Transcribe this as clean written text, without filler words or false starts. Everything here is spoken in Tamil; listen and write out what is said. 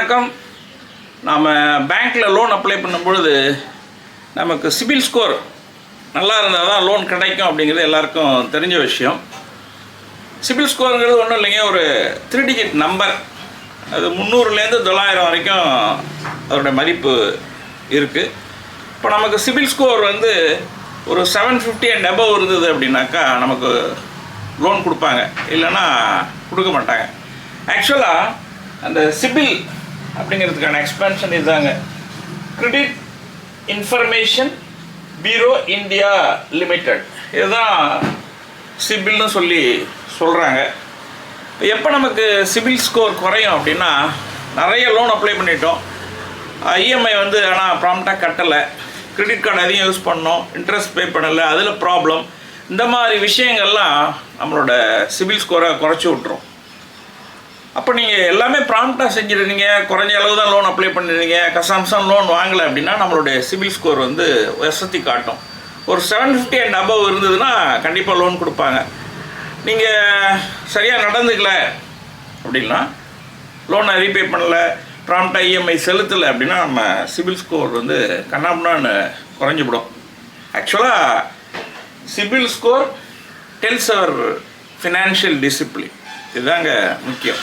வணக்கம். நாம் பேங்க்கில் லோன் அப்ளை பண்ணும்பொழுது நமக்கு சிபில் ஸ்கோர் நல்லா இருந்தால் தான் லோன் கிடைக்கும் அப்படிங்கிறது எல்லாருக்கும் தெரிஞ்ச விஷயம். சிபில் ஸ்கோருங்கிறது ஒன்றும் இல்லைங்க, ஒரு 3 டிஜிட் நம்பர். அது 300லேருந்து 900 வரைக்கும் அதோடய மதிப்பு இருக்குது. இப்போ நமக்கு சிபில் ஸ்கோர் வந்து ஒரு 750 அண்ட் above இருந்தது அப்படின்னாக்கா நமக்கு லோன் கொடுப்பாங்க, இல்லைன்னா கொடுக்க மாட்டாங்க. ஆக்சுவலாக அந்த சிபில் அப்படிங்கிறதுக்கான எக்ஸ்பென்ஷன் இதுதாங்க. Credit information bureau India limited, இதுதான் சிபில்னு சொல்கிறாங்க. எப்போ நமக்கு சிபில் ஸ்கோர் குறையும் அப்படின்னா, நிறைய லோன் அப்ளை பண்ணிட்டோம், இஎம்ஐ வந்து ஆனால் ப்ராம்ப்டாக கட்டலை, கிரெடிட் கார்டு அதிகம் யூஸ் பண்ணோம், இன்ட்ரெஸ்ட் பே பண்ணலை, அதில் ப்ராப்ளம், இந்த மாதிரி விஷயங்கள்லாம் நம்மளோட சிபில் ஸ்கோரை குறைச்சி விட்ரும். அப்போ நீங்கள் எல்லாமே ப்ராம்ப்டாக செஞ்சுருந்தீங்க, குறைஞ்ச அளவு தான் லோன் அப்ளை பண்ணிடுறீங்க, கசாம்சம் லோன் வாங்கலை அப்படின்னா நம்மளுடைய சிபில் ஸ்கோர் வந்து வசதி காட்டும். ஒரு 750 அண்ட் above இருந்ததுன்னா கண்டிப்பாக லோன் கொடுப்பாங்க. நீங்கள் சரியாக நடந்துக்கல அப்படின்னா, லோனை ரீபே பண்ணலை, ப்ராம்ப்டாக இஎம்ஐ செலுத்தலை அப்படின்னா நம்ம சிபில் ஸ்கோர் வந்து கண்ணாமண்ணான்னு குறைஞ்சிவிடும். ஆக்சுவலாக சிபில் ஸ்கோர் டெல்ஸ் அவர் ஃபினான்ஷியல் டிசிப்ளின், இதுதாங்க முக்கியம்.